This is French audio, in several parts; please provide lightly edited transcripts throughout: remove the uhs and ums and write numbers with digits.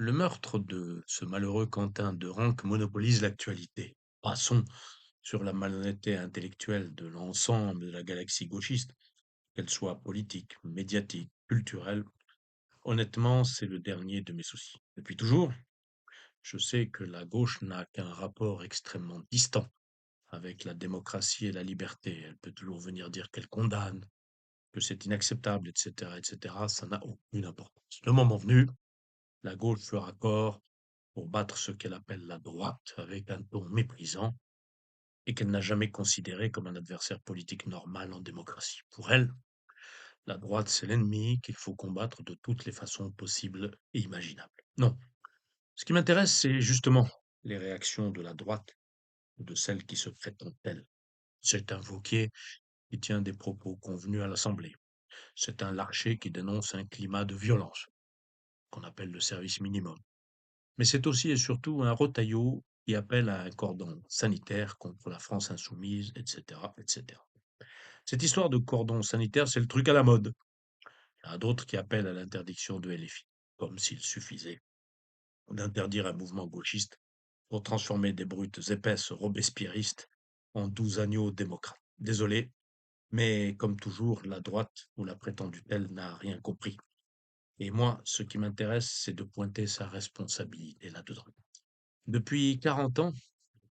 Le meurtre de ce malheureux Quentin de Ranc monopolise l'actualité. Passons sur la malhonnêteté intellectuelle de l'ensemble de la galaxie gauchiste, qu'elle soit politique, médiatique, culturelle. Honnêtement, c'est le dernier de mes soucis. Depuis toujours, je sais que la gauche n'a qu'un rapport extrêmement distant avec la démocratie et la liberté. Elle peut toujours venir dire qu'elle condamne, que c'est inacceptable, etc., etc. Ça n'a aucune importance. Le moment venu, la gauche fera corps pour battre ce qu'elle appelle la droite avec un ton méprisant et qu'elle n'a jamais considéré comme un adversaire politique normal en démocratie. Pour elle, la droite, c'est l'ennemi qu'il faut combattre de toutes les façons possibles et imaginables. Non. Ce qui m'intéresse, c'est justement les réactions de la droite ou de celles qui se prétendent telles. C'est un Wauquiez qui tient des propos convenus à l'Assemblée. C'est un Larcher qui dénonce un climat de violence, qu'on appelle le service minimum. Mais c'est aussi et surtout un Retailleau qui appelle à un cordon sanitaire contre la France insoumise, etc., etc. Cette histoire de cordon sanitaire, c'est le truc à la mode. Il y en a d'autres qui appellent à l'interdiction de LFI, comme s'il suffisait d'interdire un mouvement gauchiste pour transformer des brutes épaisses robespierristes en 12 agneaux démocrates. Désolé, mais comme toujours, la droite, ou la prétendue telle, n'a rien compris. Et moi, ce qui m'intéresse, c'est de pointer sa responsabilité là-dedans. Depuis 40 ans,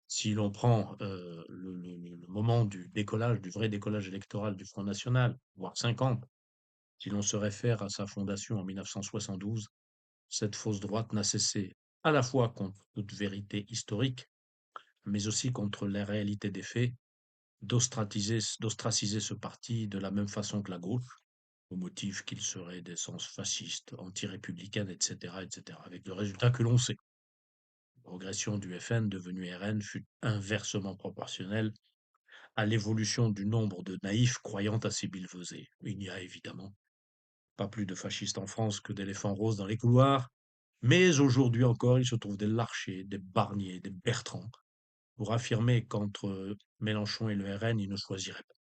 si l'on prend le moment du décollage, du vrai décollage électoral du Front National, voire 50, si l'on se réfère à sa fondation en 1972, cette fausse droite n'a cessé à la fois contre toute vérité historique, mais aussi contre la réalité des faits, d'ostraciser ce parti de la même façon que la gauche, au motif qu'il serait d'essence fasciste, anti-républicaine, etc., etc., avec le résultat que l'on sait. La progression du FN devenu RN fut inversement proportionnelle à l'évolution du nombre de naïfs croyant à ces billevesées. Il n'y a évidemment pas plus de fascistes en France que d'éléphants roses dans les couloirs, mais aujourd'hui encore, il se trouve des Larchers, des Barnier, des Bertrand, pour affirmer qu'entre Mélenchon et le RN, ils ne choisiraient pas.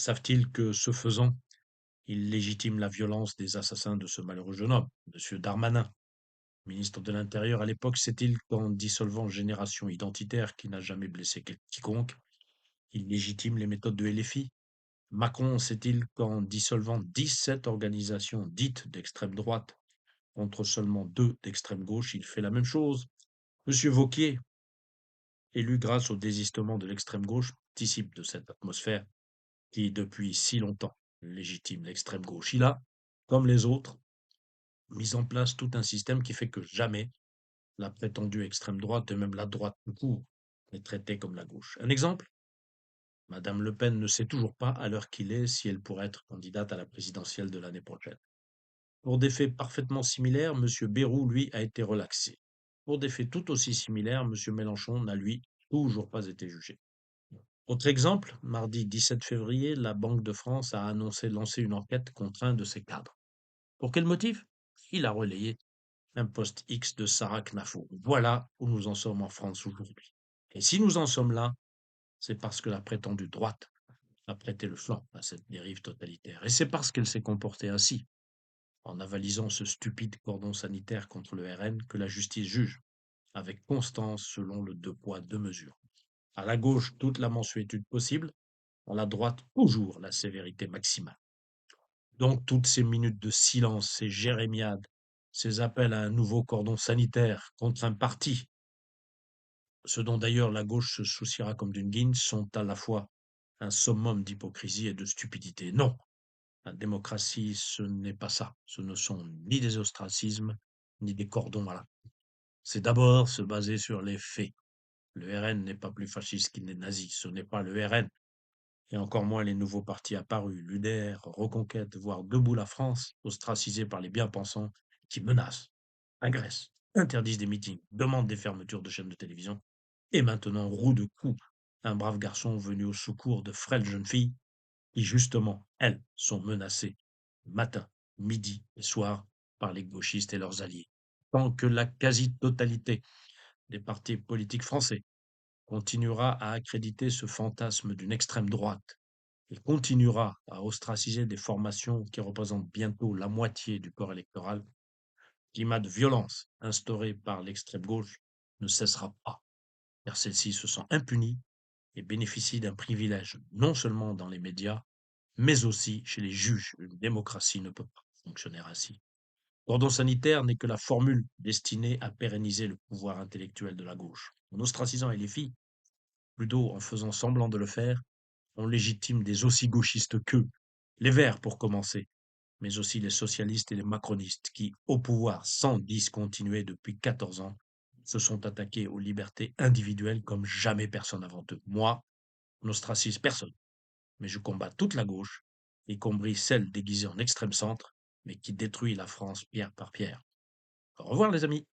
Savent-ils que, ce faisant, ils légitiment la violence des assassins de ce malheureux jeune homme, M. Darmanin, ministre de l'Intérieur à l'époque, sait-il qu'en dissolvant Génération Identitaire, qui n'a jamais blessé quiconque, il légitime les méthodes de LFI? Macron sait-il qu'en dissolvant 17 organisations dites d'extrême droite contre seulement 2 d'extrême gauche, il fait la même chose? Monsieur Wauquiez, élu grâce au désistement de l'extrême gauche, participe de cette atmosphère qui, depuis si longtemps, légitime l'extrême gauche. Il a, comme les autres, mis en place tout un système qui fait que jamais la prétendue extrême droite et même la droite tout court n'est traitée comme la gauche. Un exemple? Madame Le Pen ne sait toujours pas à l'heure qu'il est si elle pourrait être candidate à la présidentielle de l'année prochaine. Pour des faits parfaitement similaires, M. Bayrou, lui, a été relaxé. Pour des faits tout aussi similaires, M. Mélenchon n'a, lui, toujours pas été jugé. Autre exemple, mardi 17 février, la Banque de France a annoncé lancer une enquête contre un de ses cadres. Pour quel motif? Il a relayé un post X de Sarah Knafo. Voilà où nous en sommes en France aujourd'hui. Et si nous en sommes là, c'est parce que la prétendue droite a prêté le flanc à cette dérive totalitaire. Et c'est parce qu'elle s'est comportée ainsi, en avalisant ce stupide cordon sanitaire contre le RN, que la justice juge, avec constance selon le deux poids, deux mesures. À la gauche, toute la mansuétude possible, à la droite, toujours la sévérité maximale. Donc toutes ces minutes de silence, ces jérémiades, ces appels à un nouveau cordon sanitaire contre un parti, ce dont d'ailleurs la gauche se souciera comme d'une guine, sont à la fois un summum d'hypocrisie et de stupidité. Non, la démocratie, ce n'est pas ça. Ce ne sont ni des ostracismes, ni des cordons à la. C'est d'abord se baser sur les faits. Le RN n'est pas plus fasciste qu'il n'est nazi. Ce n'est pas le RN. Et encore moins les nouveaux partis apparus, l'UDR, Reconquête, voire Debout la France, ostracisés par les bien-pensants, qui menacent, agressent, interdisent des meetings, demandent des fermetures de chaînes de télévision, et maintenant roue de coups un brave garçon venu au secours de frêles jeunes filles qui, justement, elles, sont menacées matin, midi et soir par les gauchistes et leurs alliés. Tant que la quasi-totalité des partis politiques français continuera à accréditer ce fantasme d'une extrême droite et continuera à ostraciser des formations qui représentent bientôt la moitié du corps électoral, climat de violence instauré par l'extrême gauche ne cessera pas, car celle-ci se sent impunie et bénéficie d'un privilège non seulement dans les médias, mais aussi chez les juges. Une démocratie ne peut pas fonctionner ainsi. Cordon sanitaire n'est que la formule destinée à pérenniser le pouvoir intellectuel de la gauche. En ostracisant LFI, plutôt en faisant semblant de le faire, on légitime des aussi gauchistes qu'eux, les Verts pour commencer, mais aussi les socialistes et les macronistes qui, au pouvoir sans discontinuer depuis 14 ans, se sont attaqués aux libertés individuelles comme jamais personne avant eux. Moi, je n'ostracise personne, mais je combats toute la gauche, y compris celle déguisée en extrême centre, mais qui détruit la France pierre par pierre. Au revoir les amis.